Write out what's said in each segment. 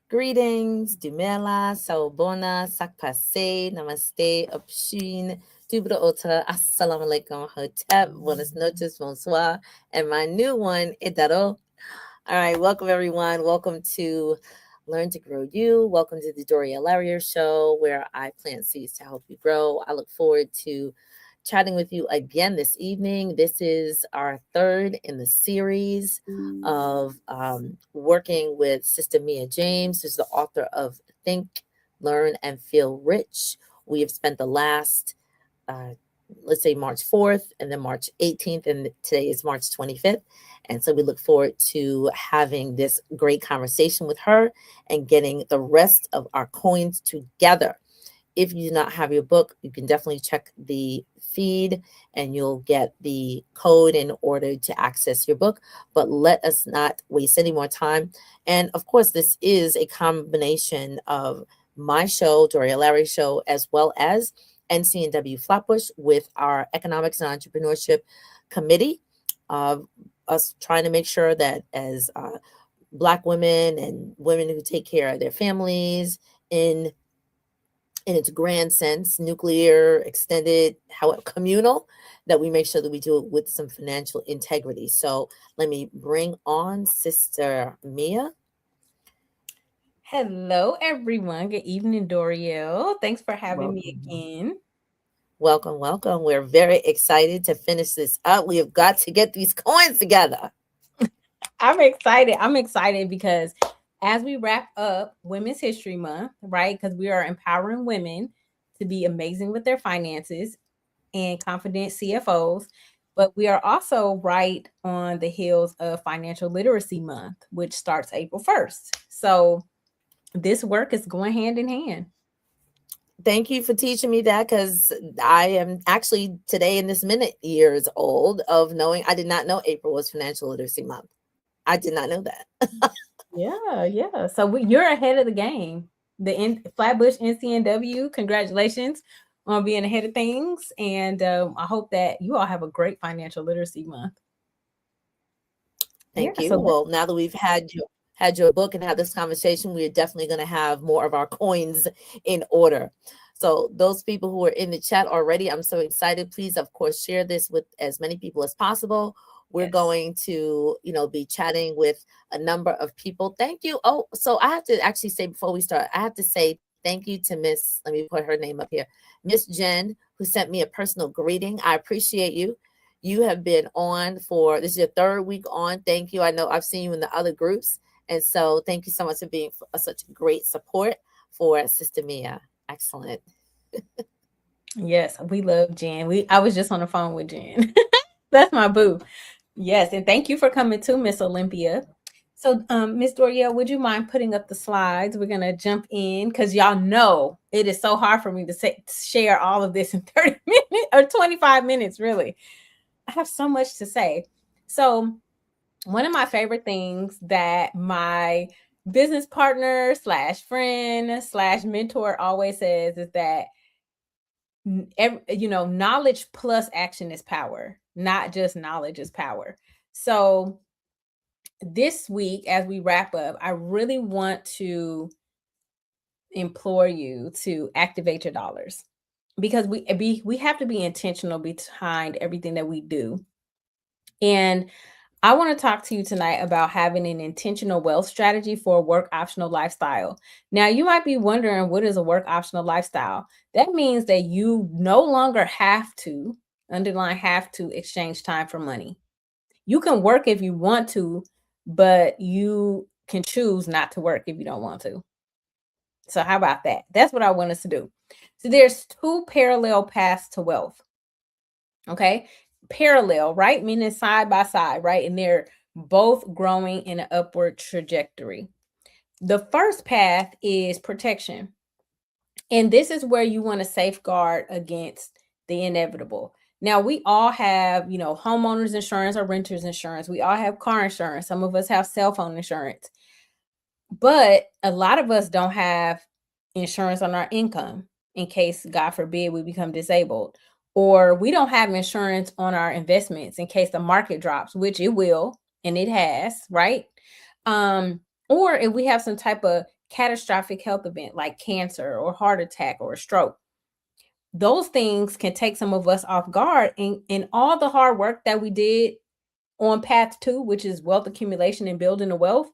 Greetings, Dumela, Sawubona, Sakpase, Namaste, Opshin, Dubra Ota, Assalamu alaikum, Hotep, Buenas noches, Bonsoir, and my new one, Idaro. All right, welcome everyone. Welcome to Learn to Grow You. Welcome to the Doria Laria Show, where I plant seeds to help you grow. I look forward to chatting with you again this evening. This is our third in the series of working with Sister Mia James, who's the author of Think, Learn, and Feel Rich. We have spent the last uh, let's say March 4th and then March 18th, and today is March 25th. And so we look forward to having this great conversation with her and getting the rest of our coins together. If you do not have your book, you can definitely check the feed and you'll get the code in order to access your book. But let us not waste any more time. And of course, this is a combination of my show, Doria Larry Show, as well as NCNW Flatbush with our Economics and Entrepreneurship Committee, of us trying to make sure that as Black women and women who take care of their families in its grand sense, nuclear, extended, how communal, that we make sure that we do it with some financial integrity. So let me bring on Sister Mia. Hello, everyone. Good evening, Doriel. Thanks for having me Welcome. again. Welcome, welcome. We're very excited to finish this up. We have got to get these coins together. I'm excited. I'm excited because as we wrap up Women's History Month, right? Because we are empowering women to be amazing with their finances and confident CFOs. But we are also right on the heels of Financial Literacy Month, which starts April 1st. So this work is going hand in hand. Thank you for teaching me that, because I am actually today in this minute years old of knowing I did not know April was Financial Literacy Month. I did not know that. Yeah, yeah. So you're ahead of the game. Flatbush NCNW, congratulations on being ahead of things. And I hope that you all have a great financial literacy month. Yeah. Thank you. So Well, now that we've had your book and had this conversation, we're definitely going to have more of our coins in order. So those people who are in the chat already, I'm so excited. Please, of course, share this with as many people as possible. We're yes. going to, be chatting with a number of people. Thank you. Oh, so I have to actually say before we start, I have to say thank you to Miss, let me put her name up here, Miss Jen, who sent me a personal greeting. I appreciate you. You have been on for, this is your third week on. Thank you. I know I've seen you in the other groups. And so thank you so much for being such great support for Sister Mia. Excellent. Yes, we love Jen. I was just on the phone with Jen. That's my boo. Yes, and thank you for coming to Miss Olympia. So, Miss Dorielle, would you mind putting up the slides? We're gonna jump in because y'all know it is so hard for me to share all of this in 30 minutes or 25 minutes, really. I have so much to say. So, one of my favorite things that my business partner slash friend slash mentor always says is that knowledge plus action is power, not just knowledge is power. So this week, as we wrap up, I really want to implore you to activate your dollars, because we have to be intentional behind everything that we do. And I want to talk to you tonight about having an intentional wealth strategy for a work optional lifestyle. Now, you might be wondering, what is a work optional lifestyle? That means that you no longer have to, underline have to, exchange time for money. You can work if you want to, but you can choose not to work if you don't want to. So, how about that? That's what I want us to do. So, there's two parallel paths to wealth. Okay. Parallel, right? Meaning side by side, right? And they're both growing in an upward trajectory. The first path is protection. And this is where you want to safeguard against the inevitable. Now, we all have, homeowners insurance or renters insurance. We all have car insurance. Some of us have cell phone insurance. But a lot of us don't have insurance on our income in case, God forbid, we become disabled. Or we don't have insurance on our investments in case the market drops, which it will, and it has, right? Or if we have some type of catastrophic health event like cancer or heart attack or a stroke. Those things can take some of us off guard, and all the hard work that we did on path 2, which is wealth accumulation and building the wealth.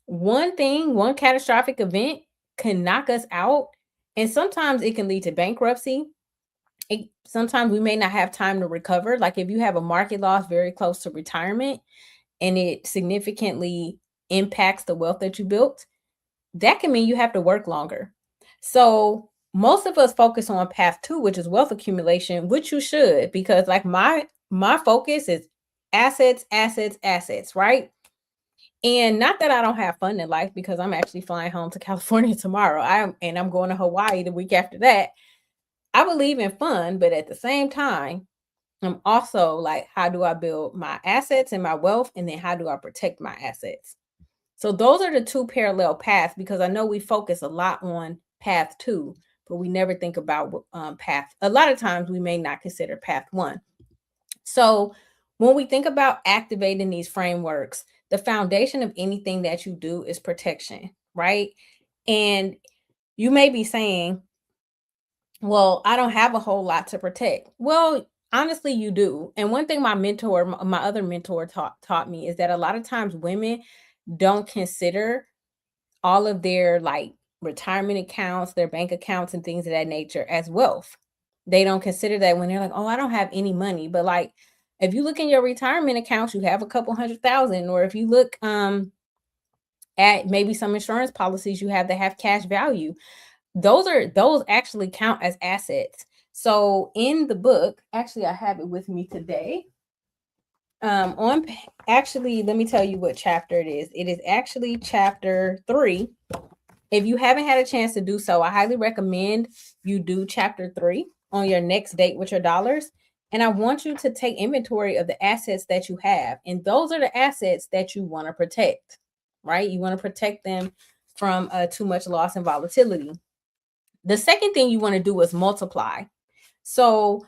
One catastrophic event can knock us out, and sometimes it can lead to bankruptcy. Sometimes we may not have time to recover. Like if you have a market loss very close to retirement and it significantly impacts the wealth that you built, that can mean you have to work longer. So most of us focus on path 2, which is wealth accumulation, which you should, because like my focus is assets, right? And not that I don't have fun in life, because I'm actually flying home to California tomorrow. I'm going to Hawaii the week after that. I believe in fun, but at the same time, I'm also like, how do I build my assets and my wealth? And then how do I protect my assets? So those are the two parallel paths, because I know we focus a lot on path 2, but we never think about path. A lot of times we may not consider path 1. So when we think about activating these frameworks, the foundation of anything that you do is protection, right? And you may be saying, well, I don't have a whole lot to protect. Well, honestly, you do. And one thing my other mentor taught me is that a lot of times women don't consider all of their like retirement accounts, their bank accounts and things of that nature as wealth. They don't consider that when they're like, oh, I don't have any money. But like, if you look in your retirement accounts, you have a couple $100,000, or if you look at maybe some insurance policies you have that have cash value, those actually count as assets. So in the book, actually, I have it with me today. Actually, let me tell you what chapter it is. It is actually chapter 3. If you haven't had a chance to do so, I highly recommend you do chapter 3 on your next date with your dollars. And I want you to take inventory of the assets that you have. And those are the assets that you want to protect, right? You want to protect them from too much loss and volatility. The second thing you want to do is multiply. So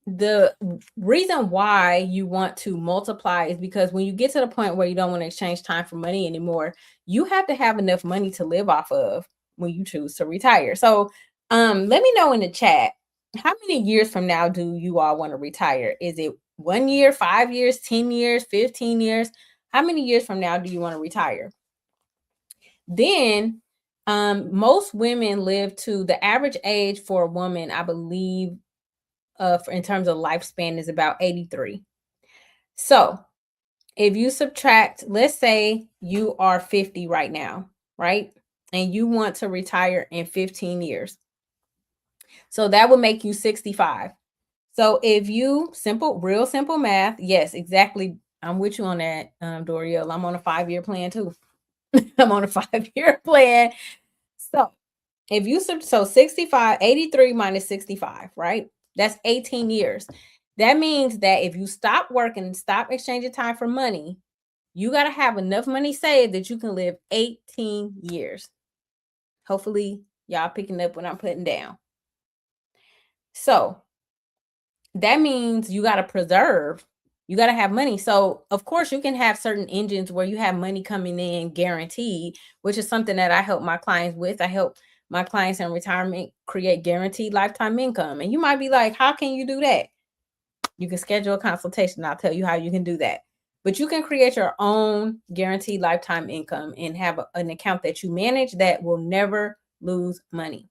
the reason why you want to multiply is because when you get to the point where you don't want to exchange time for money anymore, you have to have enough money to live off of when you choose to retire. So let me know in the chat, how many years from now do you all want to retire? Is it 1 year, 5 years, 10 years, 15 years? How many years from now do you want to retire? Then most women live to the average age for a woman, I believe, in terms of lifespan, is about 83. So if you subtract, let's say you are 50 right now, right? And you want to retire in 15 years. So that would make you 65. So if you real simple math, yes, exactly. I'm with you on that, Doriel. I'm on a 5-year plan too. I'm on a 5-year plan. So if you 83 minus 65, right? That's 18 years. That means that if you stop working and stop exchanging time for money, you got to have enough money saved that you can live 18 years. Hopefully, y'all picking up what I'm putting down. So that means you got to preserve. You got to have money. So, of course, you can have certain engines where you have money coming in guaranteed, which is something that I help my clients with. I help my clients in retirement create guaranteed lifetime income. And you might be like, how can you do that? You can schedule a consultation. I'll tell you how you can do that. But you can create your own guaranteed lifetime income and have an account that you manage that will never lose money.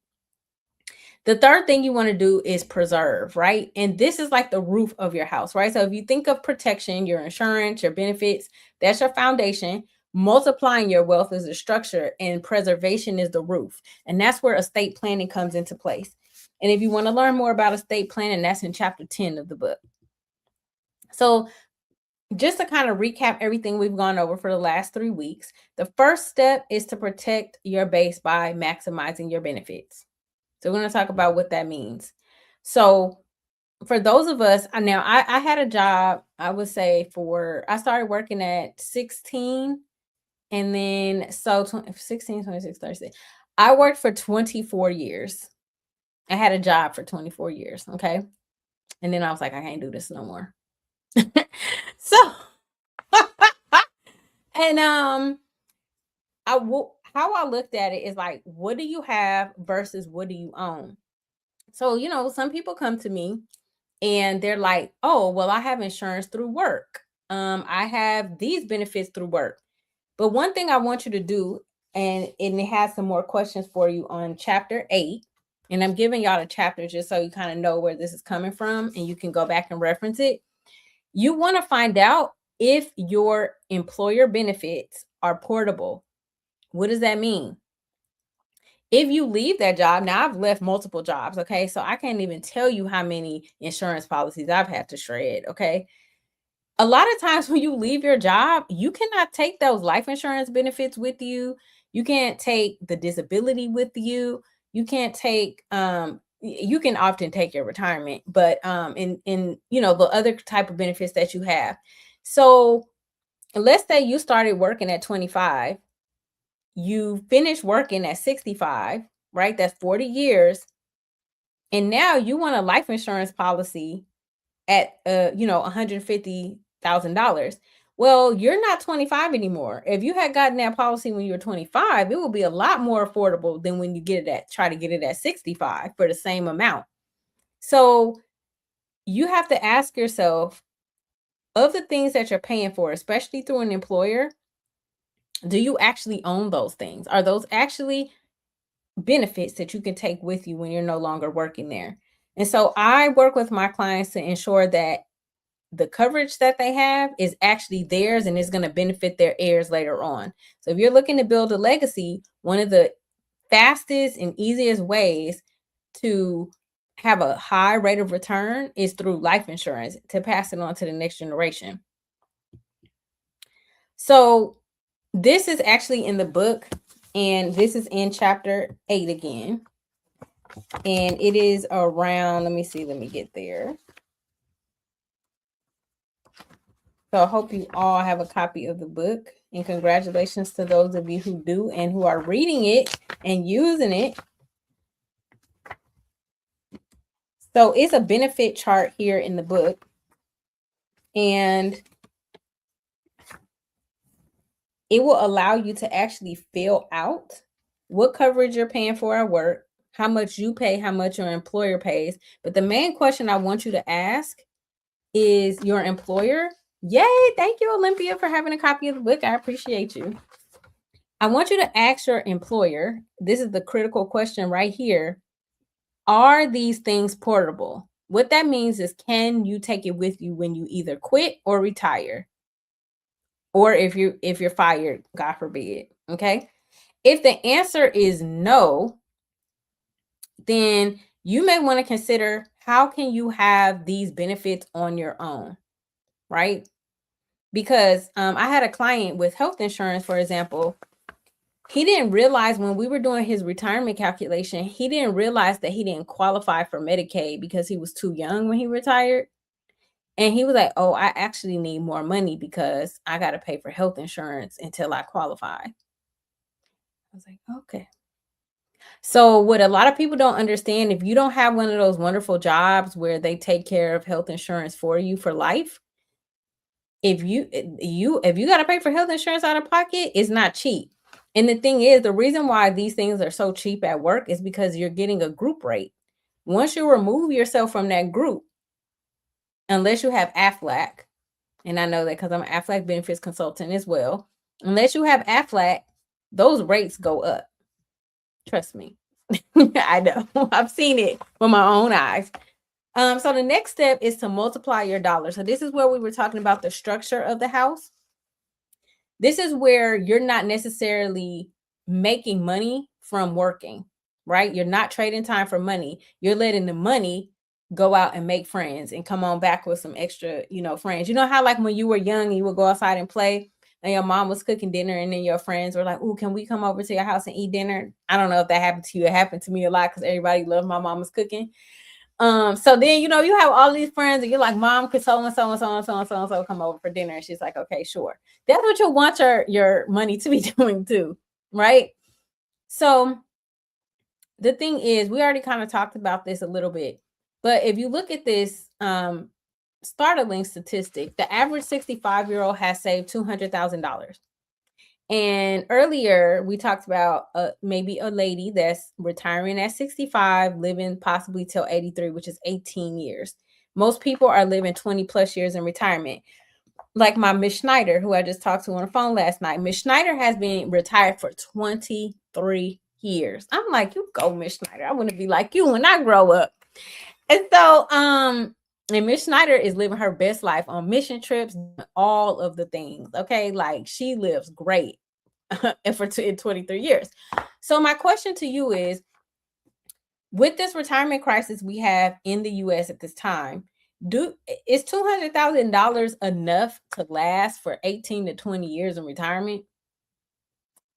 The third thing you want to do is preserve, right? And this is like the roof of your house, right? So if you think of protection, your insurance, your benefits, that's your foundation. Multiplying your wealth is the structure, and preservation is the roof. And that's where estate planning comes into place. And if you want to learn more about estate planning, that's in chapter 10 of the book. So just to kind of recap everything we've gone over for the last 3 weeks, the first step is to protect your base by maximizing your benefits. So we're going to talk about what that means. So for those of us, now I had a job, I would say I started working at 16, and then 16, 26, 36. I worked for 24 years. I had a job for 24 years. Okay. And then I was like, I can't do this no more. So, and how I looked at it is like, what do you have versus what do you own? So, you know, some people come to me and they're like, oh, well, I have insurance through work. I have these benefits through work. But one thing I want you to do, and it has some more questions for you on chapter 8. And I'm giving y'all the chapter just so you kind of know where this is coming from and you can go back and reference it. You want to find out if your employer benefits are portable. What does that mean? If you leave that job, now I've left multiple jobs, okay? So I can't even tell you how many insurance policies I've had to shred, okay? A lot of times when you leave your job, you cannot take those life insurance benefits with you. You can't take the disability with you. You can't take you can often take your retirement, but in you know, the other type of benefits that you have. So let's say you started working at 25, you finished working at 65, right? That's 40 years. And now you want a life insurance policy at you know, $150,000. Well, you're not 25 anymore. If you had gotten that policy when you were 25, it will be a lot more affordable than when you get it at try to get it at 65 for the same amount. So you have to ask yourself, of the things that you're paying for, especially through an employer, do you actually own those things? Are those actually benefits that you can take with you when you're no longer working there? And so I work with my clients to ensure that the coverage that they have is actually theirs and is going to benefit their heirs later on. So if you're looking to build a legacy, one of the fastest and easiest ways to have a high rate of return is through life insurance to pass it on to the next generation. So this is actually in the book, and this is in chapter 8 again. And it is around, let me get there. So I hope you all have a copy of the book, and congratulations to those of you who do and who are reading it and using it. So it's a benefit chart here in the book, and it will allow you to actually fill out what coverage you're paying for at work, how much you pay, how much your employer pays. But the main question I want you to ask is your employer. Yay, thank you, Olympia, for having a copy of the book. I appreciate you. I want you to ask your employer, this is the critical question right here. Are these things portable? What that means is, can you take it with you when you either quit or retire? Or if you're fired, God forbid. Okay. If the answer is no, then you may want to consider, how can you have these benefits on your own, right? Because I had a client with health insurance, for example. He didn't realize when we were doing his retirement calculation, he didn't realize that he didn't qualify for Medicaid because he was too young when he retired. And he was like, oh, I actually need more money because I got to pay for health insurance until I qualify. I was like, okay. So what a lot of people don't understand, if you don't have one of those wonderful jobs where they take care of health insurance for you for life, if you got to pay for health insurance out of pocket, it's not cheap. And the thing is, the reason why these things are so cheap at work is because you're getting a group rate. Once you remove yourself from that group, unless you have AFLAC, and I know that because I'm an AFLAC benefits consultant as well, unless you have AFLAC, those rates go up. Trust me. I know. I've seen it with my own eyes. So the next step is to multiply your dollars. So this is where we were talking about the structure of the house. This is where you're not necessarily making money from working, right? You're not trading time for money. You're letting the money go out and make friends and come on back with some extra, friends. You know how like when you were young, you would go outside and play and your mom was cooking dinner and then your friends were like, "Ooh, can we come over to your house and eat dinner?" I don't know if that happened to you. It happened to me a lot because everybody loved my mama's cooking. So then, you have all these friends and you're like, "Mom, could so and so and so and so and so and so come over for dinner?" And she's like, "Okay, sure." That's what you want your money to be doing too, right? So the thing is, we already kind of talked about this a little bit, but if you look at this startling statistic, the average 65-year-old has saved $200,000. And earlier we talked about maybe a lady that's retiring at 65, living possibly till 83, which is 18 years. Most people are living 20 plus years in retirement. Like my Miss Schneider, who I just talked to on the phone last night. Miss Schneider has been retired for 23 years. I'm like, you go, Miss Schneider. I want to be like you when I grow up. And so, and Miss Schneider is living her best life on mission trips, all of the things. Okay, like she lives great, and for in 23 years. So my question to you is, with this retirement crisis we have in the U.S. at this time, is $200,000 enough to last for 18 to 20 years in retirement?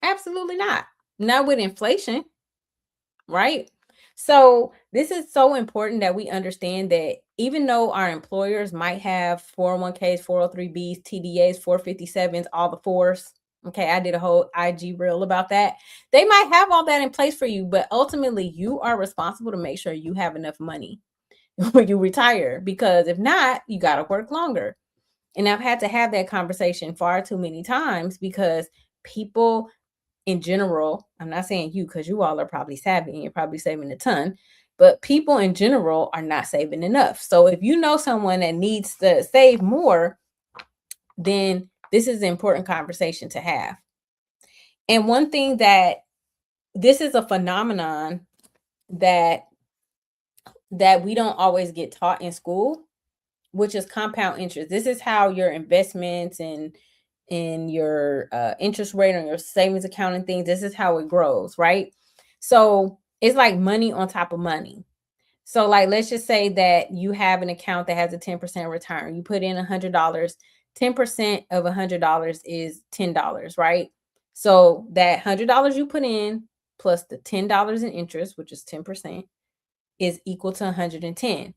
Absolutely not. Not with inflation, right? So this is so important that we understand that even though our employers might have 401ks, 403bs, TDAs, 457s, all the fours. Okay, I did a whole IG reel about that. They might have all that in place for you, but ultimately you are responsible to make sure you have enough money when you retire, because if not, you got to work longer. And I've had to have that conversation far too many times because people in general, I'm not saying you, because you all are probably savvy and you're probably saving a ton, but people in general are not saving enough. So if you know someone that needs to save more, then this is an important conversation to have. And one thing that this is a phenomenon that we don't always get taught in school, which is compound interest. This is how your investments and your interest rate on your savings account and things, this is how it grows, right? So it's like money on top of money. So like, let's just say that you have an account that has a 10% return. You put in $100, 10% of $100 is $10, right? So that $100 you put in plus the $10 in interest, which is 10%, is equal to 110.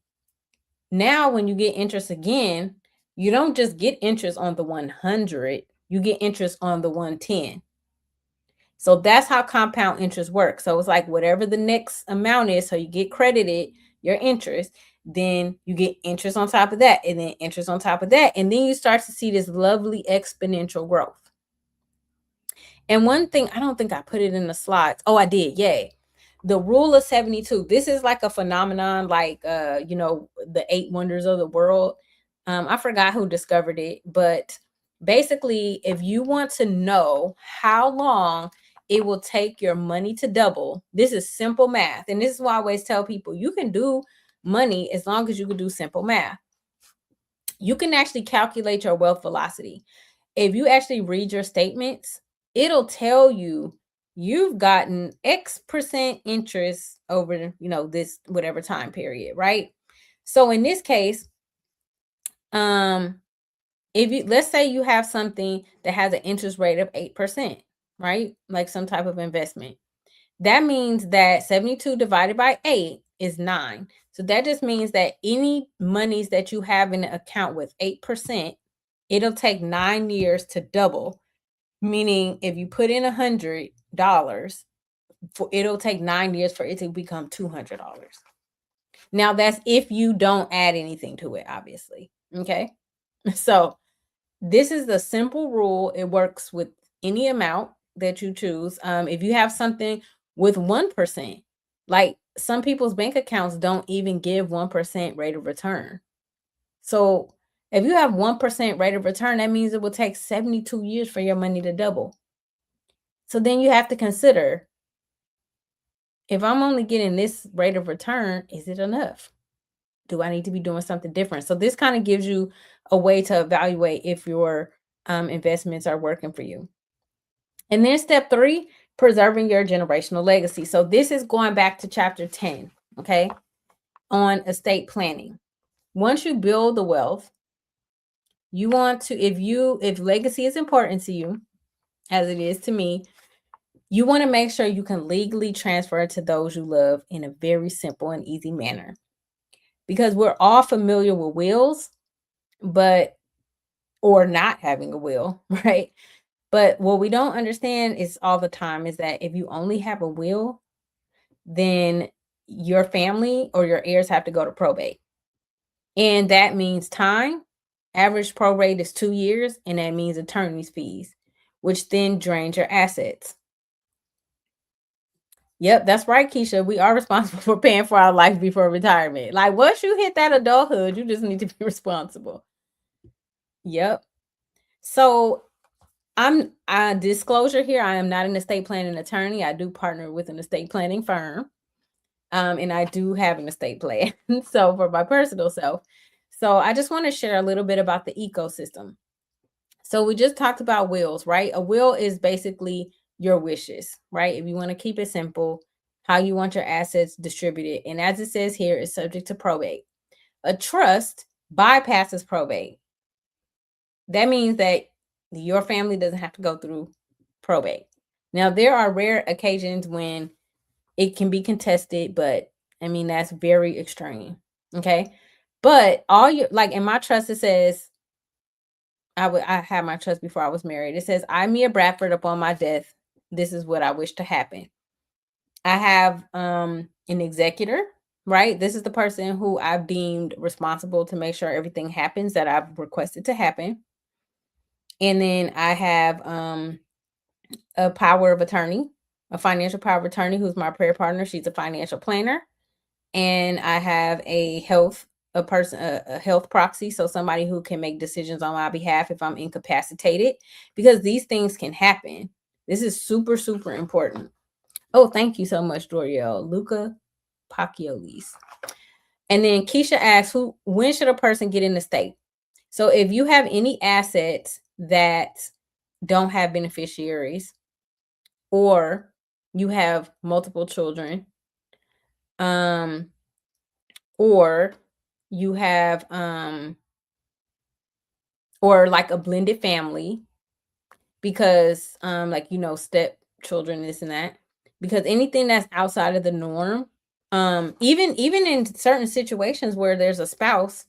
Now, when you get interest again, you don't just get interest on the 100, you get interest on the 110. So that's how compound interest works. So it's like whatever the next amount is, so you get credited your interest, then you get interest on top of that, and then interest on top of that, and then you start to see this lovely exponential growth. And one thing, I don't think I put it in the slides. Oh, I did. Yay. The rule of 72. This is like a phenomenon, like the 8 wonders of the world. I forgot who discovered it, but basically, if you want to know how long it will take your money to double, this is simple math. And this is why I always tell people you can do money as long as you can do simple math. You can actually calculate your wealth velocity. If you actually read your statements, it'll tell you you've gotten X% interest over, this whatever time period, right? So in this case, let's say you have something that has an interest rate of 8%, right? Like some type of investment. That means that 72 divided by 8 is 9. So that just means that any monies that you have in an account with 8%, it'll take 9 years to double. Meaning if you put in $100, it'll take 9 years for it to become $200. Now that's if you don't add anything to it, obviously. Okay. So this is the simple rule. It works with any amount that you choose. If you have something with 1%, like some people's bank accounts don't even give 1% rate of return. So if you have 1% rate of return, that means it will take 72 years for your money to double. So then you have to consider, if I'm only getting this rate of return, is it enough? Do I need to be doing something different? So this kind of gives you a way to evaluate if your investments are working for you. And then step 3, preserving your generational legacy. So this is going back to chapter 10, okay, on estate planning. Once you build the wealth, you want to, if legacy is important to you, as it is to me, you want to make sure you can legally transfer it to those you love in a very simple and easy manner. Because we're all familiar with wills, or not having a will, right? But what we don't understand is all the time is that if you only have a will, then your family or your heirs have to go to probate. And that means time. Average probate is 2 years, and that means attorney's fees. which then drains your assets. Yep, that's right, Keisha. We are responsible for paying for our life before retirement. Like once you hit that adulthood, you just need to be responsible. Yep. So I'm disclosure here. I am not an estate planning attorney. I do partner with an estate planning firm. And I do have an estate plan. So for my personal self. So I just want to share a little bit about the ecosystem. So we just talked about wills, right? A will is basically your wishes, right? If you want to keep it simple, how you want your assets distributed. And as it says here, it's subject to probate. A trust bypasses probate. That means that your family doesn't have to go through probate. Now, there are rare occasions when it can be contested, but I mean, that's very extreme. Okay. But all you like in my trust, it says, I had my trust before I was married. It says, I, Mia Bradford, upon my death, this is what I wish to happen. I have an executor, right? This is the person who I've deemed responsible to make sure everything happens that I've requested to happen. And then I have a power of attorney, a financial power of attorney who's my prayer partner. She's a financial planner. And I have a health proxy, so somebody who can make decisions on my behalf if I'm incapacitated, because these things can happen. This is super, super important. Oh, thank you so much, Doriel. Luca Pacchiolis. And then Keisha asks, when should a person get in the state? So if you have any assets that don't have beneficiaries, or you have multiple children, or you have or like a blended family, because like step children, this and that, because anything that's outside of the norm, even in certain situations where there's a spouse,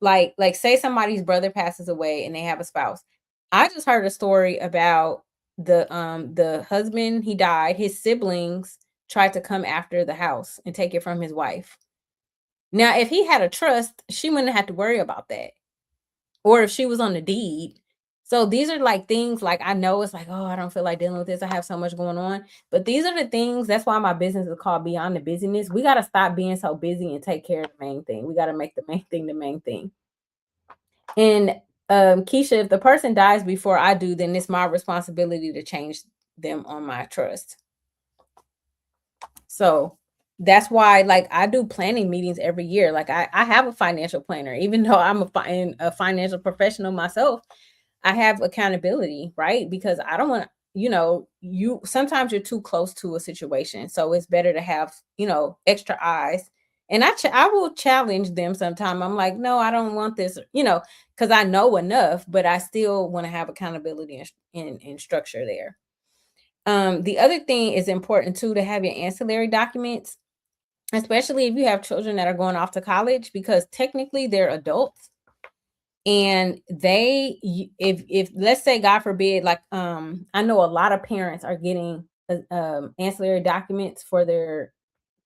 like say somebody's brother passes away and they have a spouse. I just heard a story about the husband, he died, his siblings tried to come after the house and take it from his wife. Now, if he had a trust, she wouldn't have to worry about that. Or if she was on the deed. So these are like things, like I know it's like, oh, I don't feel like dealing with this. I have so much going on. But these are the things, that's why my business is called Beyond the Busyness. We got to stop being so busy and take care of the main thing. We got to make the main thing the main thing. And Keisha, if the person dies before I do, then it's my responsibility to change them on my trust. So that's why, like, I do planning meetings every year. Like I have a financial planner, even though I'm a financial professional myself. I have accountability, right? Because I don't want, you sometimes you're too close to a situation. So it's better to have, extra eyes. And I will challenge them sometime. I'm like, no, I don't want this, because I know enough, but I still want to have accountability and structure there. The other thing is important too, to have your ancillary documents, especially if you have children that are going off to college, because technically they're adults. And if let's say, God forbid, like I know a lot of parents are getting ancillary documents for their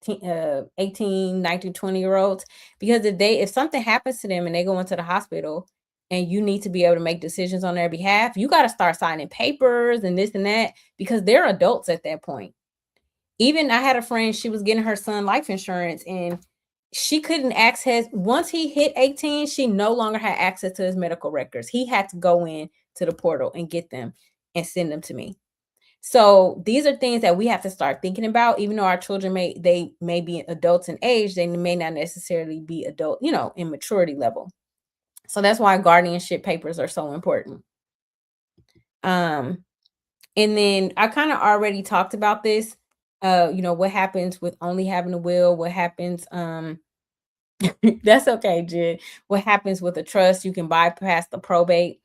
18, 19, 20-year-olds, because if something happens to them and they go into the hospital and you need to be able to make decisions on their behalf, you got to start signing papers and this and that, because they're adults at that point. Even I had a friend, she was getting her son life insurance, and she couldn't access, once he hit 18, she no longer had access to his medical records. He had to go in to the portal and get them and send them to me. So these are things that we have to start thinking about. Even though our children may be adults in age, they may not necessarily be adult, in maturity level. So that's why guardianship papers are so important. And then I kind of already talked about this. What happens with only having a will, what happens, that's okay, Jen. What happens with a trust, you can bypass the probate,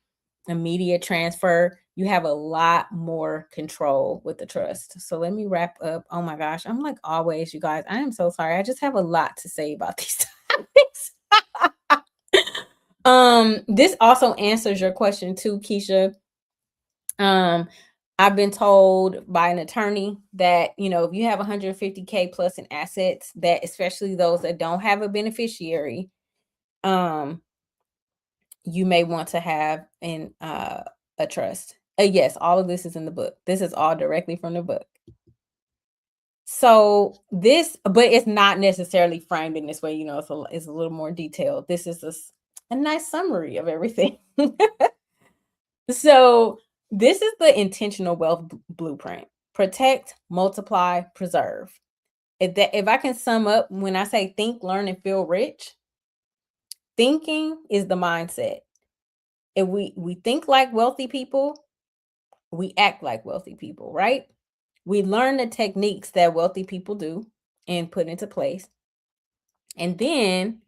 immediate transfer. You have a lot more control with the trust. So let me wrap up. Oh my gosh, I'm like always, you guys, I am so sorry. I just have a lot to say about these topics. This also answers your question too, Keisha. I've been told by an attorney that, if you have 150K plus in assets, that especially those that don't have a beneficiary, you may want to have a trust. Yes, all of this is in the book. This is all directly from the book. So this, but it's not necessarily framed in this way. You know, it's a little more detailed. This is a nice summary of everything. So this is the intentional wealth blueprint: protect, multiply, preserve. If I can sum up, when I say think, learn, and feel rich, thinking is the mindset. If we think like wealthy people, we act like wealthy people, right? We learn the techniques that wealthy people do and put into place. And then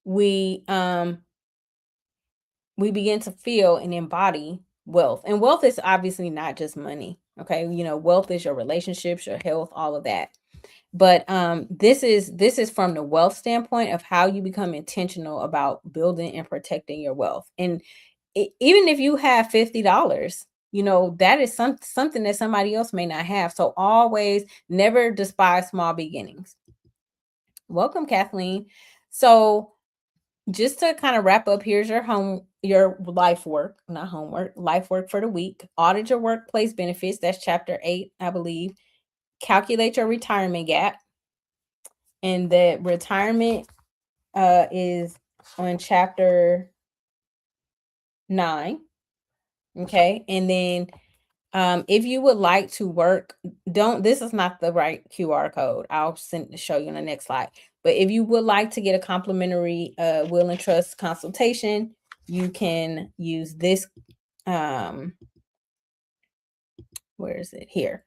we begin to feel and embody wealth. And wealth is obviously not just money. Okay. You know, wealth is your relationships, your health, all of that. But this is from the wealth standpoint of how you become intentional about building and protecting your wealth. And even if you have $50, you know, that is something that somebody else may not have. So always never despise small beginnings. Welcome, Kathleen. So just to kind of wrap up, here's your life work, not homework, life work for the week. Audit your workplace benefits. That's chapter 8, I believe. Calculate your retirement gap. And the retirement is on chapter 9. Okay. And then if you would like to work, this is not the right QR code. I'll show you on the next slide. But if you would like to get a complimentary will and trust consultation, you can use this. Where is it? Here.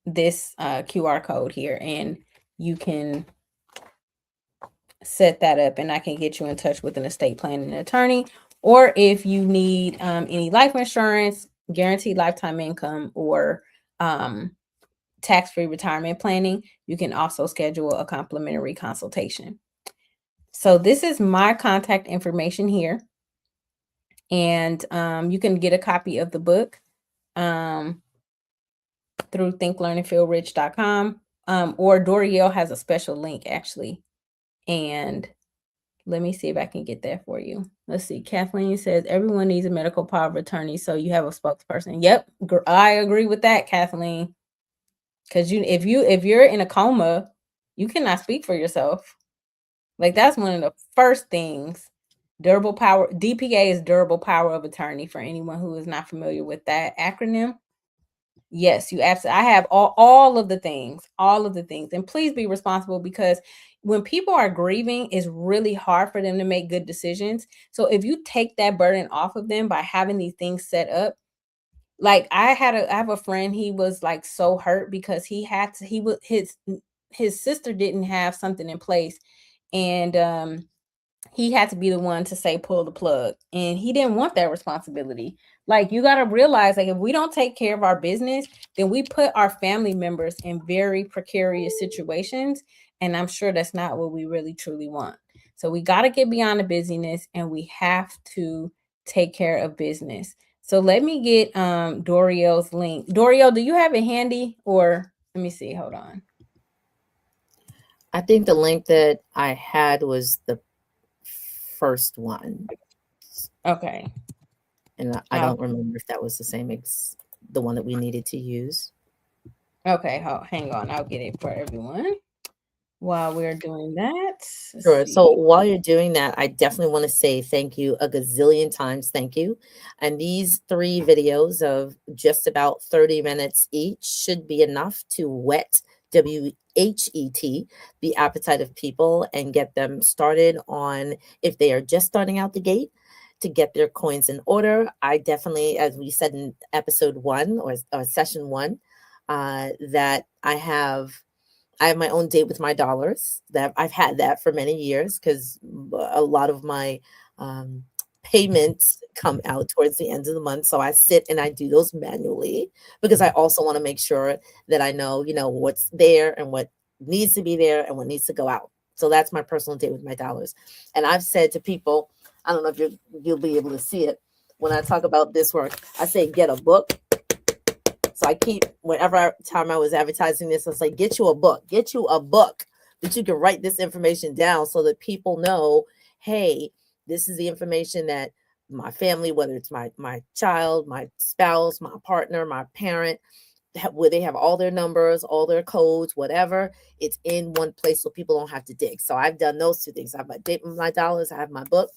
This QR code here, and you can set that up, and I can get you in touch with an estate planning attorney. Or if you need any life insurance, guaranteed lifetime income, or tax-free retirement planning, you can also schedule a complimentary consultation. So this is my contact information here. And you can get a copy of the book through thinklearnandfeelrich.com. Or Doriel has a special link actually. And let me see if I can get that for you. Let's see. Kathleen says everyone needs a medical power of attorney, so you have a spokesperson. Yep, I agree with that, Kathleen. Because if you're in a coma, you cannot speak for yourself. Like, that's one of the first things. Durable power, DPA is durable power of attorney, for anyone who is not familiar with that acronym. Yes, you absolutely. I have all of the things, and please be responsible, because when people are grieving, it's really hard for them to make good decisions. So if you take that burden off of them by having these things set up, like I have a friend, he was like so hurt because his sister didn't have something in place, and he had to be the one to say pull the plug, and he didn't want that responsibility. Like, you got to realize, like, if we don't take care of our business, then we put our family members in very precarious situations, and I'm sure that's not what we really truly want. So we got to get beyond the busyness, and we have to take care of business. So let me get Doriel's link. Doriel, do you have it handy? Or let me see, hold on. I think the link that I had was the first one. Okay. And I don't remember if that was the same the one that we needed to use. Okay, hang on. I'll get it for everyone while we're doing that. Sure. So while you're doing that, I definitely want to say thank you a gazillion times. Thank you. And these 3 videos of just about 30 minutes each should be enough to whet, WHET, the appetite of people, and get them started on, if they are just starting out the gate, to get their coins in order. I definitely, as we said in episode 1 or session 1, that I have my own date with my dollars. That I've had that for many years, because a lot of my payments come out towards the end of the month. So I sit and I do those manually, because I also want to make sure that I know, what's there and what needs to be there and what needs to go out. So that's my personal date with my dollars. And I've said to people, I don't know if you'll be able to see it when I talk about this work, I say, get a book. So I keep, whenever time I was advertising this, I was like, get you a book that you can write this information down, so that people know, hey, this is the information that my family, whether it's my child, my spouse, my partner, my parent, where they have all their numbers, all their codes, whatever. It's in one place so people don't have to dig. So I've done those two things. I have my dollars. I have my book.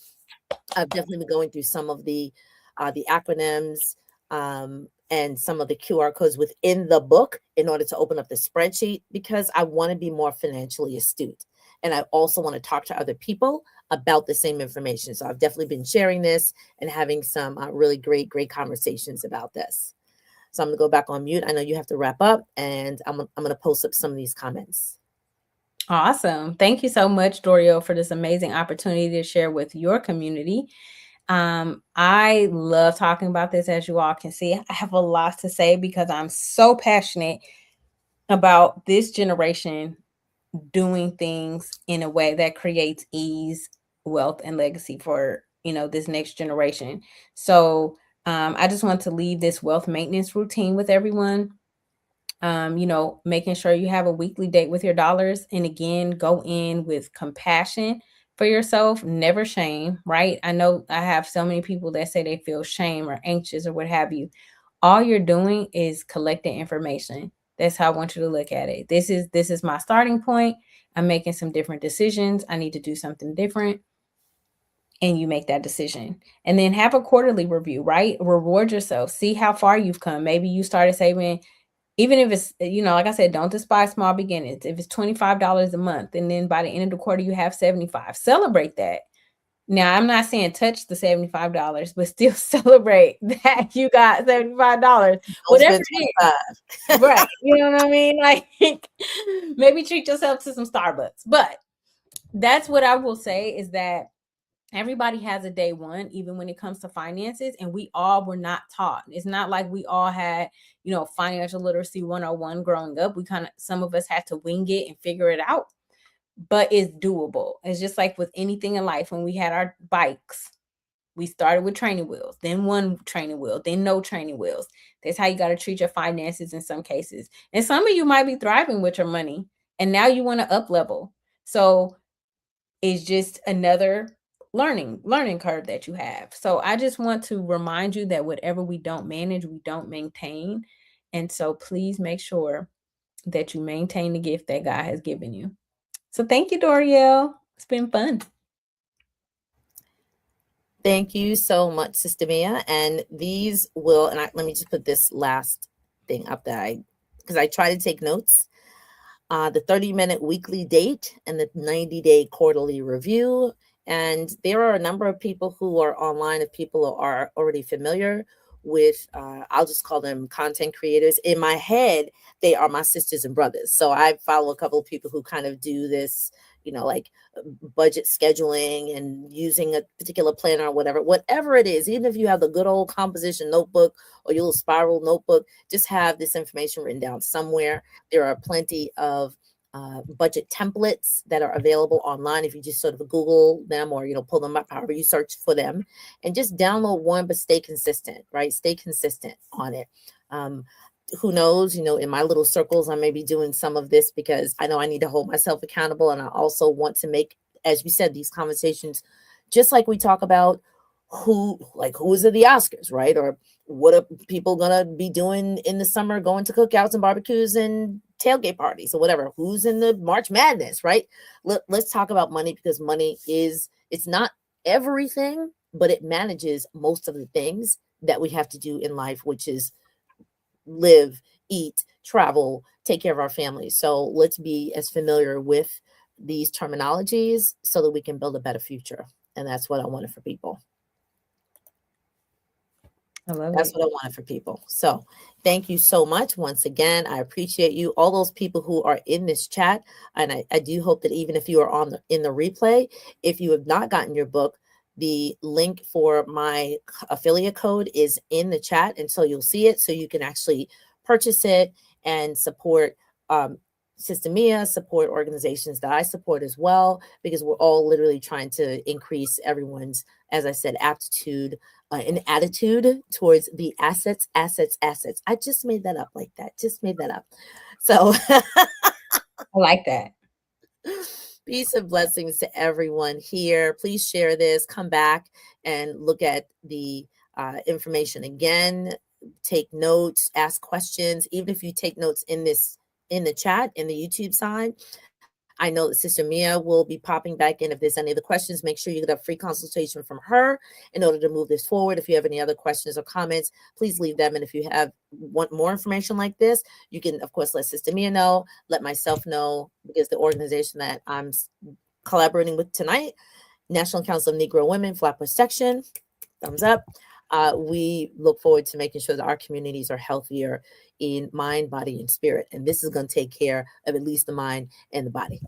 I've definitely been going through some of the acronyms and some of the QR codes within the book in order to open up the spreadsheet, because I want to be more financially astute. And I also want to talk to other people about the same information. So I've definitely been sharing this and having some really great conversations about this. So I'm going to go back on mute. I know you have to wrap up, and I'm going to post up some of these comments. Awesome. Thank you so much, Doriel, for this amazing opportunity to share with your community. I love talking about this. As you all can see, I have a lot to say because I'm so passionate about this generation doing things in a way that creates ease, wealth, and legacy for, this next generation. So I just want to leave this wealth maintenance routine with everyone. Making sure you have a weekly date with your dollars. And again, go in with compassion for yourself, never shame, right? I know I have so many people that say they feel shame or anxious or what have you. All you're doing is collecting information. That's how I want you to look at it. This is my starting point. I'm making some different decisions. I need to do something different. And you make that decision. And then have a quarterly review, right? Reward yourself. See how far you've come. Maybe you started saving, even if it's, like I said, don't despise small beginnings. If it's $25 a month, and then by the end of the quarter, you have 75, celebrate that. Now, I'm not saying touch the $75, but still celebrate that you got $75. Whatever it is. Right. You know what I mean? Like, maybe treat yourself to some Starbucks. But that's what I will say, is that everybody has a day one, even when it comes to finances, and we all were not taught. It's not like we all had, financial literacy 101 growing up. Some of us had to wing it and figure it out, but it's doable. It's just like with anything in life. When we had our bikes, we started with training wheels, then one training wheel, then no training wheels. That's how you got to treat your finances in some cases. And some of you might be thriving with your money, and now you want to up level. So it's just another learning curve that you have. So I just want to remind you that whatever we don't manage, we don't maintain. And so please make sure that you maintain the gift that God has given you. So thank you, Doriel. It's been fun. Thank you so much, Sister Mia. And these will, and let me just put this last thing up because I try to take notes. The 30-minute weekly date and the 90-day quarterly review. And there are a number of people who are online, if people are already familiar with, I'll just call them content creators. In my head, they are my sisters and brothers. So I follow a couple of people who kind of do this, like budget scheduling and using a particular planner or whatever it is. Even if you have the good old composition notebook or your little spiral notebook, just have this information written down somewhere. There are plenty of budget templates that are available online. If you just sort of Google them or, pull them up, however you search for them, and just download one, but stay consistent, right? Stay consistent on it. Who knows, in my little circles, I may be doing some of this because I know I need to hold myself accountable. And I also want to make, as we said, these conversations, just like we talk about who is at the Oscars, right? Or what are people going to be doing in the summer, going to cookouts and barbecues and tailgate parties or whatever, who's in the March Madness, right? Let's talk about money, because money it's not everything, but it manages most of the things that we have to do in life, which is live, eat, travel, take care of our families. So let's be as familiar with these terminologies so that we can build a better future. And that's what I wanted for people. That's what I wanted for people. So thank you so much once again. I appreciate you, all those people who are in this chat. And I do hope that even if you are in the replay, if you have not gotten your book, the link for my affiliate code is in the chat. And so you'll see it, so you can actually purchase it and support Sister Mia, support organizations that I support as well, because we're all literally trying to increase everyone's, as I said, aptitude and attitude towards the assets. I just made that up like that. So I like that. Peace and blessings to everyone here. Please share this. Come back and look at the information again. Take notes, ask questions. Even if you take notes in the chat, in the YouTube side, I know that Sister Mia will be popping back in. If there's any other questions, make sure you get a free consultation from her in order to move this forward. If you have any other questions or comments, please leave them. And if you want more information like this, you can, of course, let Sister Mia know, let myself know, because the organization that I'm collaborating with tonight, National Council of Negro Women, Flatbush Section, thumbs up. We look forward to making sure that our communities are healthier in mind, body, and spirit. And this is going to take care of at least the mind and the body.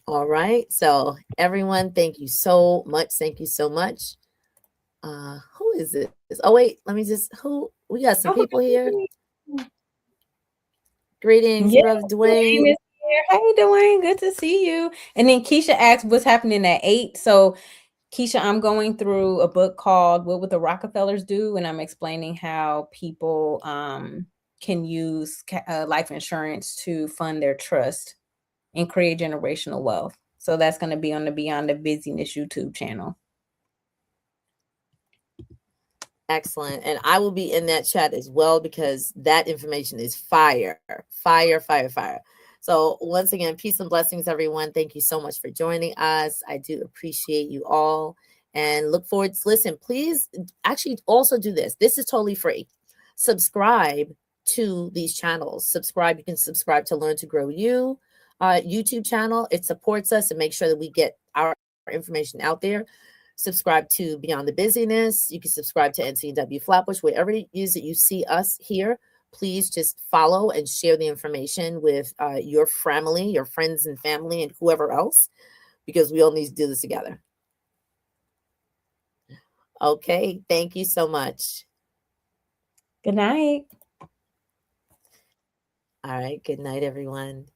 All right. So everyone, thank you so much. Thank you so much. Who is it? Oh, wait, let me just, we got some people here. Greetings, Brother Dwayne. Hey, Dwayne, good to see you. And then Keisha asked what's happening at 8. So Keisha, I'm going through a book called What Would the Rockefellers Do? And I'm explaining how people can use life insurance to fund their trust and create generational wealth. So that's going to be on the Beyond the Busyness YouTube channel. Excellent. And I will be in that chat as well, because that information is fire. So once again, peace and blessings, everyone. Thank you so much for joining us. I do appreciate you all and look forward to listen. Please actually also do this. This is totally free. Subscribe to these channels. Subscribe. You can subscribe to Learn to Grow You YouTube channel. It supports us and makes sure that we get our information out there. Subscribe to Beyond the Busyness. You can subscribe to NCW Flatbush, wherever it is that you see us here. Please just follow and share the information with your family, your friends and family, and whoever else, because we all need to do this together. Okay, thank you so much. Good night. All right, good night, everyone.